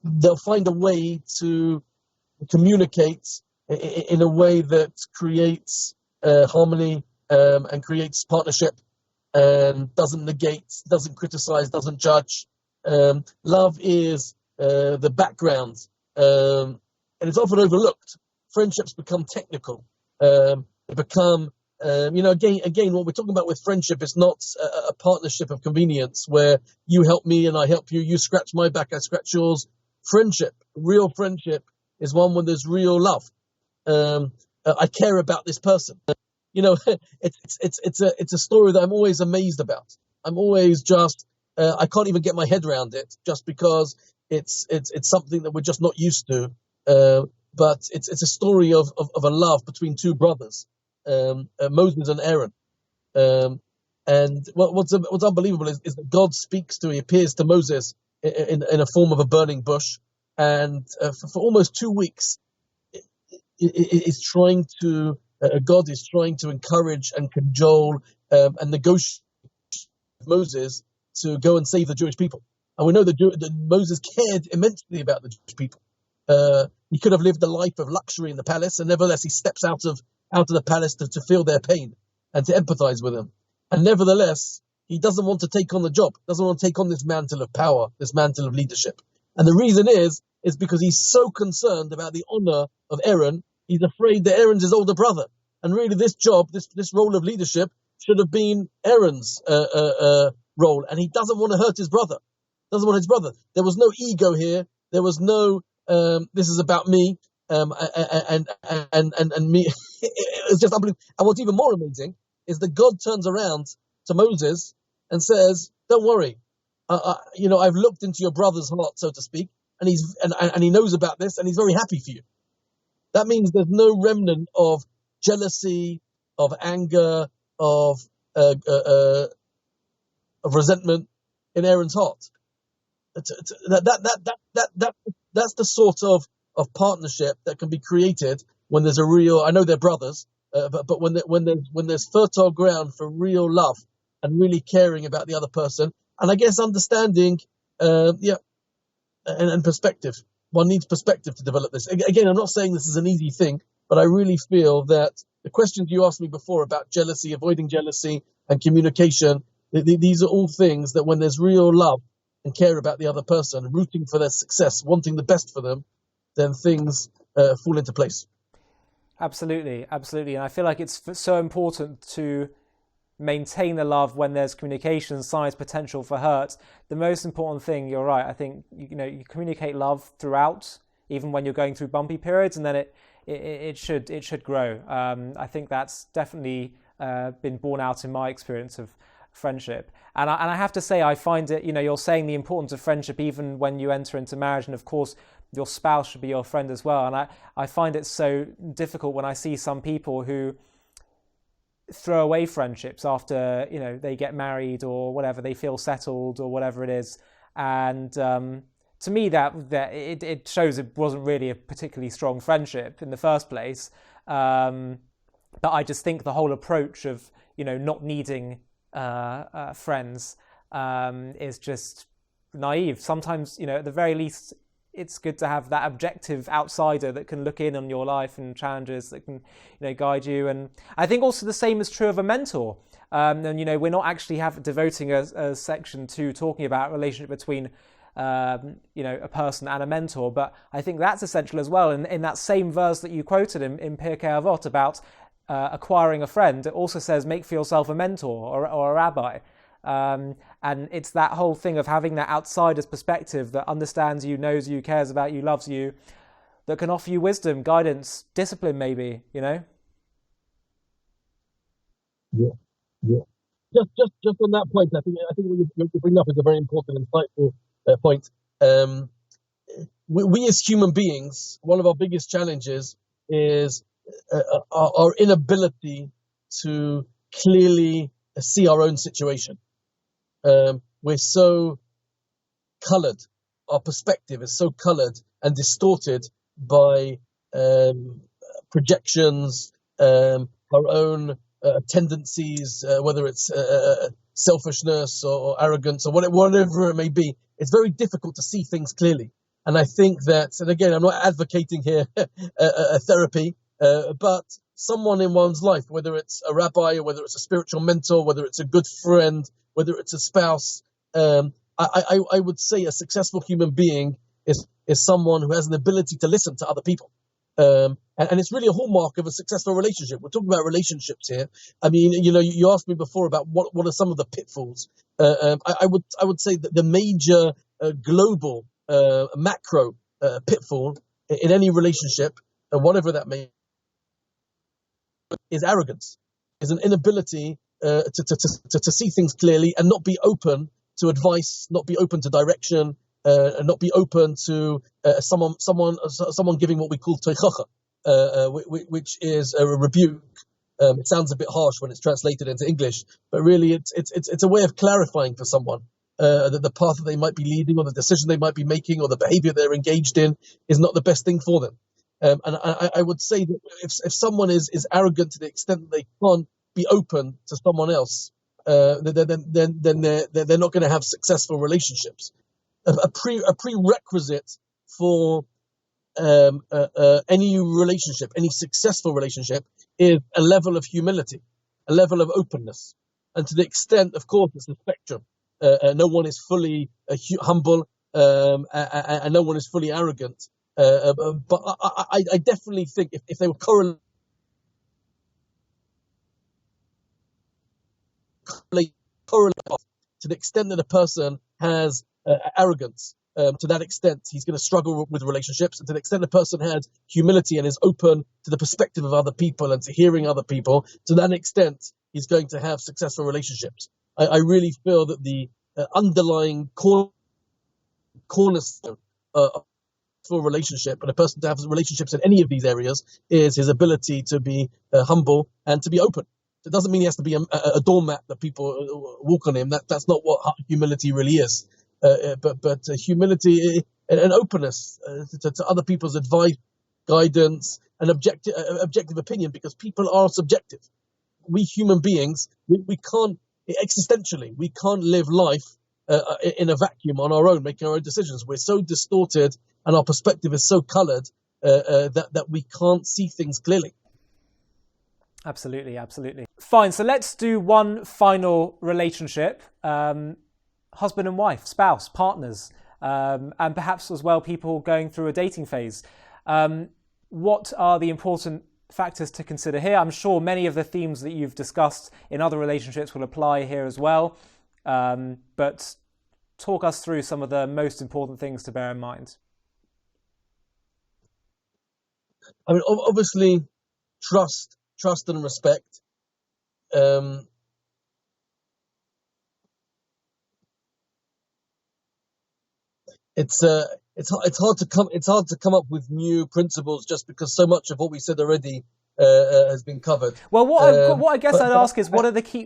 they'll find a way to communicate in a way that creates harmony, and creates partnership, and doesn't negate, doesn't criticize, doesn't judge. Love is the background, and it's often overlooked. Friendships become technical. They become, again, what we're talking about with friendship is not a partnership of convenience where you help me and I help you, you scratch my back, I scratch yours. Friendship, real friendship, is one where there's real love. I care about this person. It's a story that I'm always amazed about. I'm always just, I can't even get my head around it, just because it's something that we're just not used to. But it's a story of a love between two brothers, Moses and Aaron. And what's unbelievable is that God he appears to Moses in a form of a burning bush, and for almost 2 weeks, God is trying to encourage and cajole and negotiate with Moses to go and save the Jewish people. And we know that Moses cared immensely about the Jewish people. He could have lived a life of luxury in the palace, and nevertheless he steps out of the palace to feel their pain and to empathize with them. And nevertheless, he doesn't want to take on the job, doesn't want to take on this mantle of power, this mantle of leadership. And the reason is because he's so concerned about the honor of Aaron. He's afraid that Aaron's his older brother. And really this job, this role of leadership, should have been Aaron's role. And he doesn't want to hurt his brother. There was no ego here. There was no, this is about me, and me. It was just unbelievable. And what's even more amazing is that God turns around to Moses and says, don't worry. I've looked into your brother's heart, so to speak, and he knows about this, and he's very happy for you. That means there's no remnant of jealousy, of anger, of resentment in Aaron's heart. That's the sort of partnership that can be created when there's a real. I know they're brothers, but when there's fertile ground for real love and really caring about the other person, and I guess understanding, and perspective. One needs perspective to develop this. Again, I'm not saying this is an easy thing, but I really feel that the questions you asked me before about jealousy, avoiding jealousy, and communication, these are all things that when there's real love and care about the other person, rooting for their success, wanting the best for them, then things fall into place. Absolutely. And I feel like it's so important to maintain the love when there's communication, signs, potential for hurt. The most important thing, you're right, I think, you communicate love throughout even when you're going through bumpy periods, and then it should grow. I think that's definitely been borne out in my experience of friendship. And I have to say, I find it, you're saying the importance of friendship even when you enter into marriage, and of course your spouse should be your friend as well. And I find it so difficult when I see some people who throw away friendships after, they get married or whatever, they feel settled or whatever it is. And to me, that it shows it wasn't really a particularly strong friendship in the first place. But I just think the whole approach of, not needing friends is just naive. Sometimes, at the very least, it's good to have that objective outsider that can look in on your life and challenges that can, guide you. And I think also the same is true of a mentor. And we're not actually devoting a section to talking about a relationship between a person and a mentor, but I think that's essential as well. In that same verse that you quoted in Pirkei Avot about acquiring a friend, it also says make for yourself a mentor or a rabbi. And it's that whole thing of having that outsider's perspective that understands you, knows you, cares about you, loves you, that can offer you wisdom, guidance, discipline, maybe, Yeah. Just on that point, I think what you bring up is a very important, insightful point. We as human beings, one of our biggest challenges is our inability to clearly see our own situation. We're so colored. Our perspective is so colored and distorted by projections, our own tendencies, whether it's selfishness or arrogance or whatever it may be. It's very difficult to see things clearly. And I think that, and again, I'm not advocating here a therapy, but someone in one's life, whether it's a rabbi or whether it's a spiritual mentor, whether it's a good friend, whether it's a spouse, I would say a successful human being is someone who has an ability to listen to other people. And it's really a hallmark of a successful relationship. We're talking about relationships here. I mean, you asked me before about what are some of the pitfalls. I would say that the major global macro pitfall in any relationship, whatever that may be, is arrogance, is an inability to see things clearly and not be open to advice, not be open to direction, and not be open to someone giving what we call toichacha, which is a rebuke. It sounds a bit harsh when it's translated into English, but really it's a way of clarifying for someone that the path that they might be leading or the decision they might be making or the behavior they're engaged in is not the best thing for them. And I would say that if someone is arrogant to the extent that they can't be open to someone else, then they're not going to have successful relationships. A prerequisite for any relationship, any successful relationship, is a level of humility, a level of openness. And to the extent, of course, it's a spectrum. No one is fully humble, and no one is fully arrogant. But I definitely think if they were correlated to the extent that a person has arrogance, to that extent he's going to struggle with relationships, and to the extent a person has humility and is open to the perspective of other people and to hearing other people, to that extent he's going to have successful relationships. I really feel that the underlying cornerstone for a relationship and a person to have relationships in any of these areas is his ability to be humble and to be open. It doesn't mean he has to be a doormat that people walk on him. That's not what humility really is. But humility and openness to other people's advice, guidance, and objective opinion, because people are subjective. We human beings, we can't, existentially, we can't live life in a vacuum on our own, making our own decisions. We're so distorted and our perspective is so colored that we can't see things clearly. Absolutely. Fine, so let's do one final relationship. Husband and wife, spouse, partners, and perhaps as well people going through a dating phase. What are the important factors to consider here? I'm sure many of the themes that you've discussed in other relationships will apply here as well. But talk us through some of the most important things to bear in mind. I mean, obviously, trust and respect. It's hard to come up with new principles just because so much of what we said already has been covered. Well, what I guess I'd ask is, what are the key?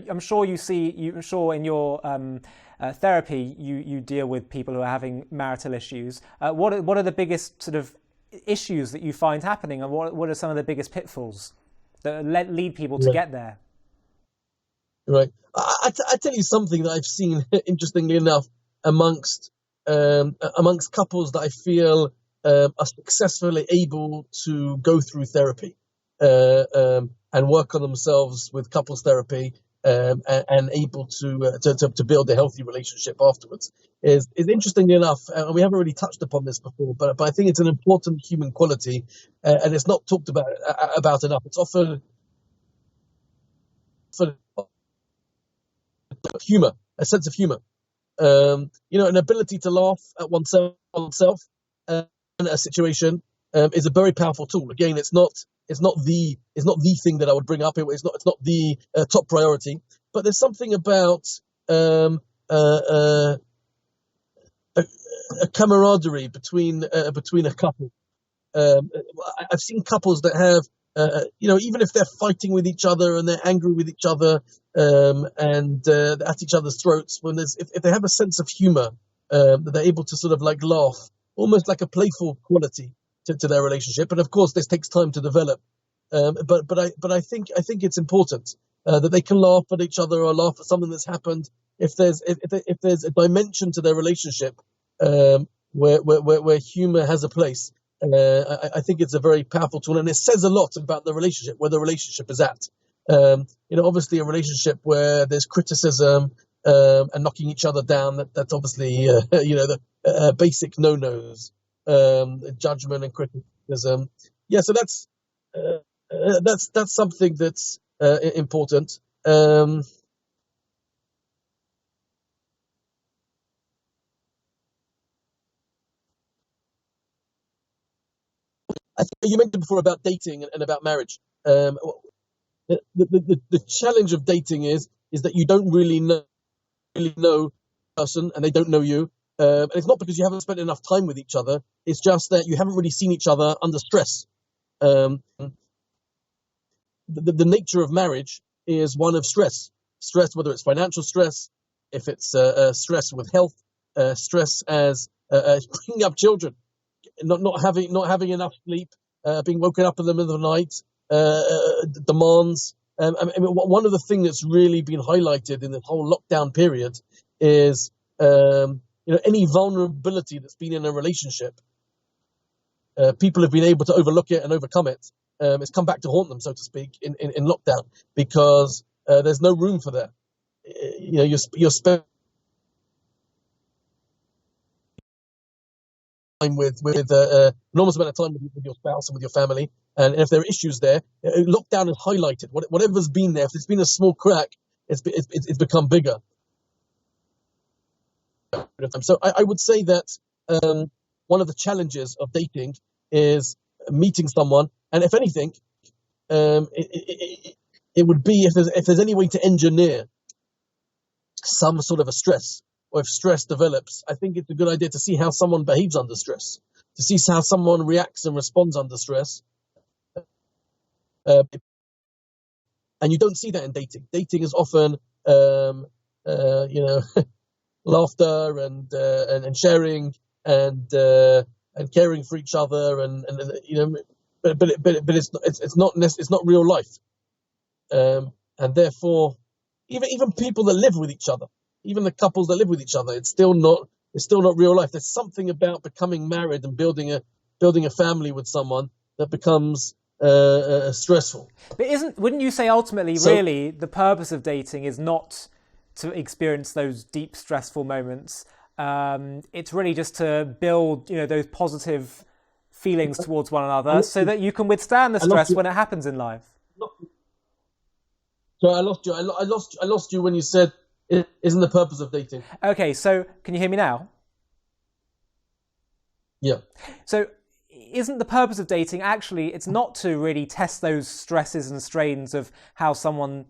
I'm sure I'm sure in your therapy you deal with people who are having marital issues. What are the biggest sort of issues that you find happening, and what are some of the biggest pitfalls that lead people to get there? Right. I tell you something that I've seen, interestingly enough, amongst couples that I feel are successfully able to go through therapy and work on themselves with couples therapy and able to build a healthy relationship afterwards is interestingly enough, and we haven't really touched upon this before, but I think it's an important human quality and it's not talked about enough. It's often humor, a sense of humor. An ability to laugh at oneself and a situation is a very powerful tool. Again, it's not the thing that I would bring up. It's not the top priority. But there's something about a camaraderie between a couple. I've seen couples that have, even if they're fighting with each other and they're angry with each other and at each other's throats, if they have a sense of humor, that they're able to sort of like laugh, almost like a playful quality to their relationship. And of course, this takes time to develop. But I think it's important that they can laugh at each other or laugh at something that's happened. If there's a dimension to their relationship where humor has a place. I think it's a very powerful tool, and it says a lot about the relationship, where the relationship is at. Obviously a relationship where there's criticism and knocking each other down, that's obviously, the basic no-nos, judgment and criticism. Yeah, so that's something that's important. I think you mentioned before about dating and about marriage. The challenge of dating is that you don't really know the person and they don't know you. And it's not because you haven't spent enough time with each other. It's just that you haven't really seen each other under stress. The nature of marriage is one of stress. Stress, whether it's financial stress, if it's stress with health, stress as bringing up children, not having enough sleep, being woken up in the middle of the night, demands. One of the things that's really been highlighted in the whole lockdown period is any vulnerability that's been in a relationship. People have been able to overlook it and overcome it. It's come back to haunt them, so to speak, in lockdown, because there's no room for that. You're spending time with enormous amount of time with your spouse and with your family, and if there are issues there, lockdown has highlighted whatever's been there. If there's been a small crack, it's become bigger. So I would say that one of the challenges of dating is meeting someone, and if anything, it would be if there's any way to engineer some sort of a stress, or if stress develops, I think it's a good idea to see how someone behaves under stress, to see how someone reacts and responds under stress. And you don't see that in dating. Dating is often, laughter and sharing and caring for each other, but it's not real life, and therefore, even people that live with each other, even the couples that live with each other, it's still not real life. There's something about becoming married and building a family with someone that becomes stressful. But wouldn't you say ultimately, really, the purpose of dating is not to experience those deep stressful moments? It's really just to build, those positive feelings towards one another, so that you can withstand the stress when it happens in life. So I lost you. I lost you when you said it isn't the purpose of dating. Okay, so can you hear me now? Yeah. So isn't the purpose of dating actually, it's not to really test those stresses and strains of how someone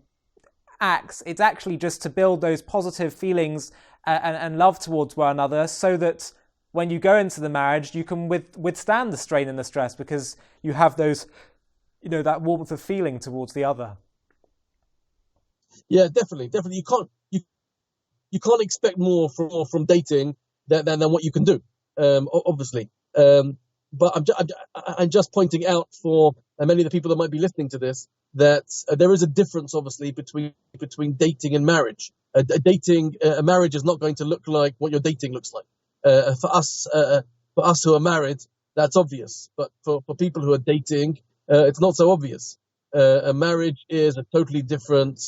acts. It's actually just to build those positive feelings and love towards one another, so that when you go into the marriage, you can withstand the strain and the stress, because you have those, that warmth of feeling towards the other. Yeah, definitely. You can't expect more from dating than what you can do. Obviously. But I'm just pointing out for many of the people that might be listening to this that there is a difference, obviously, between dating and marriage. A marriage is not going to look like what your dating looks like. For us who are married, that's obvious. But for people who are dating, it's not so obvious. A marriage is a totally different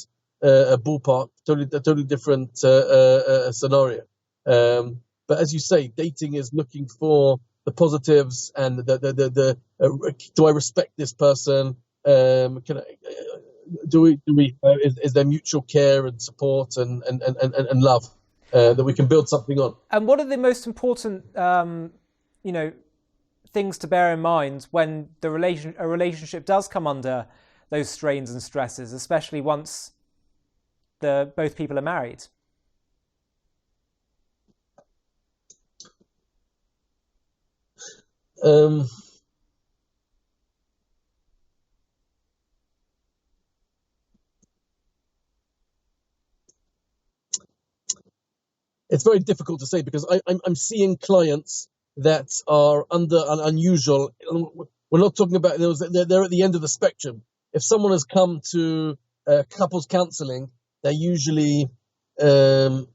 ballpark, a totally different scenario. But as you say, dating is looking for the positives and the do I respect this person? Is there mutual care and support and love that we can build something on? And what are the most important, things to bear in mind when a relationship does come under those strains and stresses, especially once both people are married? It's very difficult to say, because I'm seeing clients that are under an unusual. We're not talking about they're at the end of the spectrum. If someone has come to couples counselling, they're usually at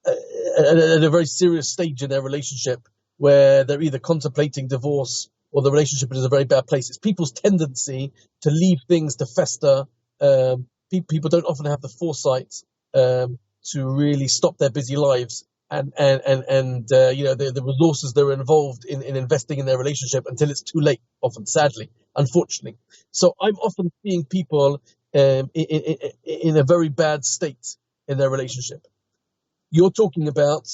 a very serious stage in their relationship, where they're either contemplating divorce or the relationship is in a very bad place. It's people's tendency to leave things to fester. People don't often have the foresight to really stop their busy lives and the resources that are involved in investing in their relationship until it's too late, often, sadly, unfortunately. So I'm often seeing people in a very bad state in their relationship. You're talking about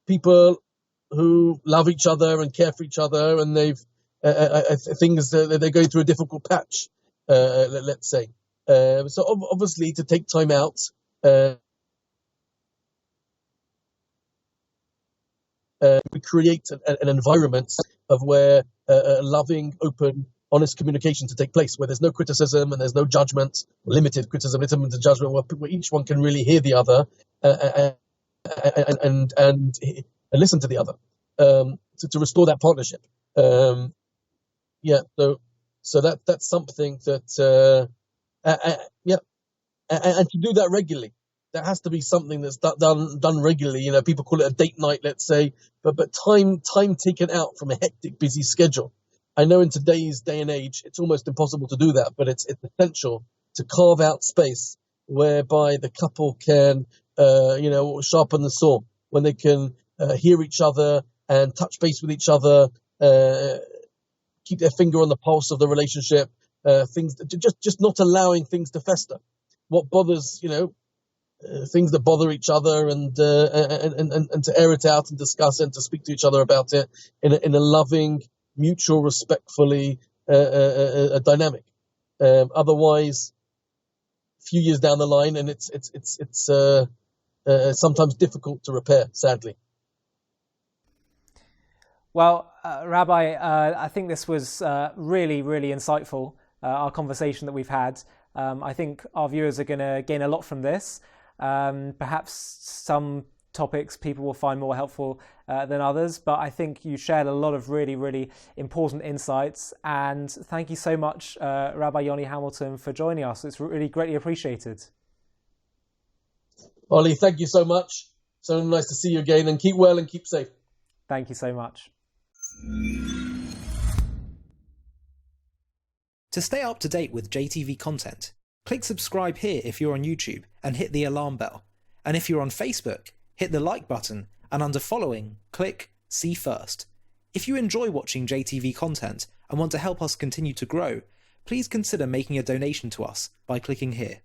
people who love each other and care for each other, and they've things that they're going through a difficult patch, let's say. So obviously, to take time out, we create an environment of where loving, open, honest communication to take place, where there's no criticism and there's no judgment, limited criticism, limited judgment, where each one can really hear the other and listen to the other, to restore that partnership. So that's something that and to do that regularly. There has to be something that's done regularly. People call it a date night, let's say, but time taken out from a hectic, busy schedule. I know in today's day and age, it's almost impossible to do that, but it's essential to carve out space whereby the couple can, sharpen the saw, when they can hear each other and touch base with each other, keep their finger on the pulse of the relationship, things just not allowing things to fester. What bothers, things that bother each other, and to air it out and discuss and to speak to each other about it in a loving, mutual, respectfully dynamic. Otherwise, a few years down the line, and it's sometimes difficult to repair, sadly. Well, Rabbi, I think this was really, really insightful, our conversation that we've had. I think our viewers are going to gain a lot from this. Perhaps some topics people will find more helpful than others, but I think you shared a lot of really, really important insights. And thank you so much, Rabbi Yoni Hamilton, for joining us. It's really greatly appreciated. Ollie, thank you so much. So nice to see you again, and keep well and keep safe. Thank you so much. To stay up to date with JTV content, click subscribe here if you're on YouTube and hit the alarm bell. And if you're on Facebook, hit the like button, and under following, click see first. If you enjoy watching JTV content and want to help us continue to grow, please consider making a donation to us by clicking here.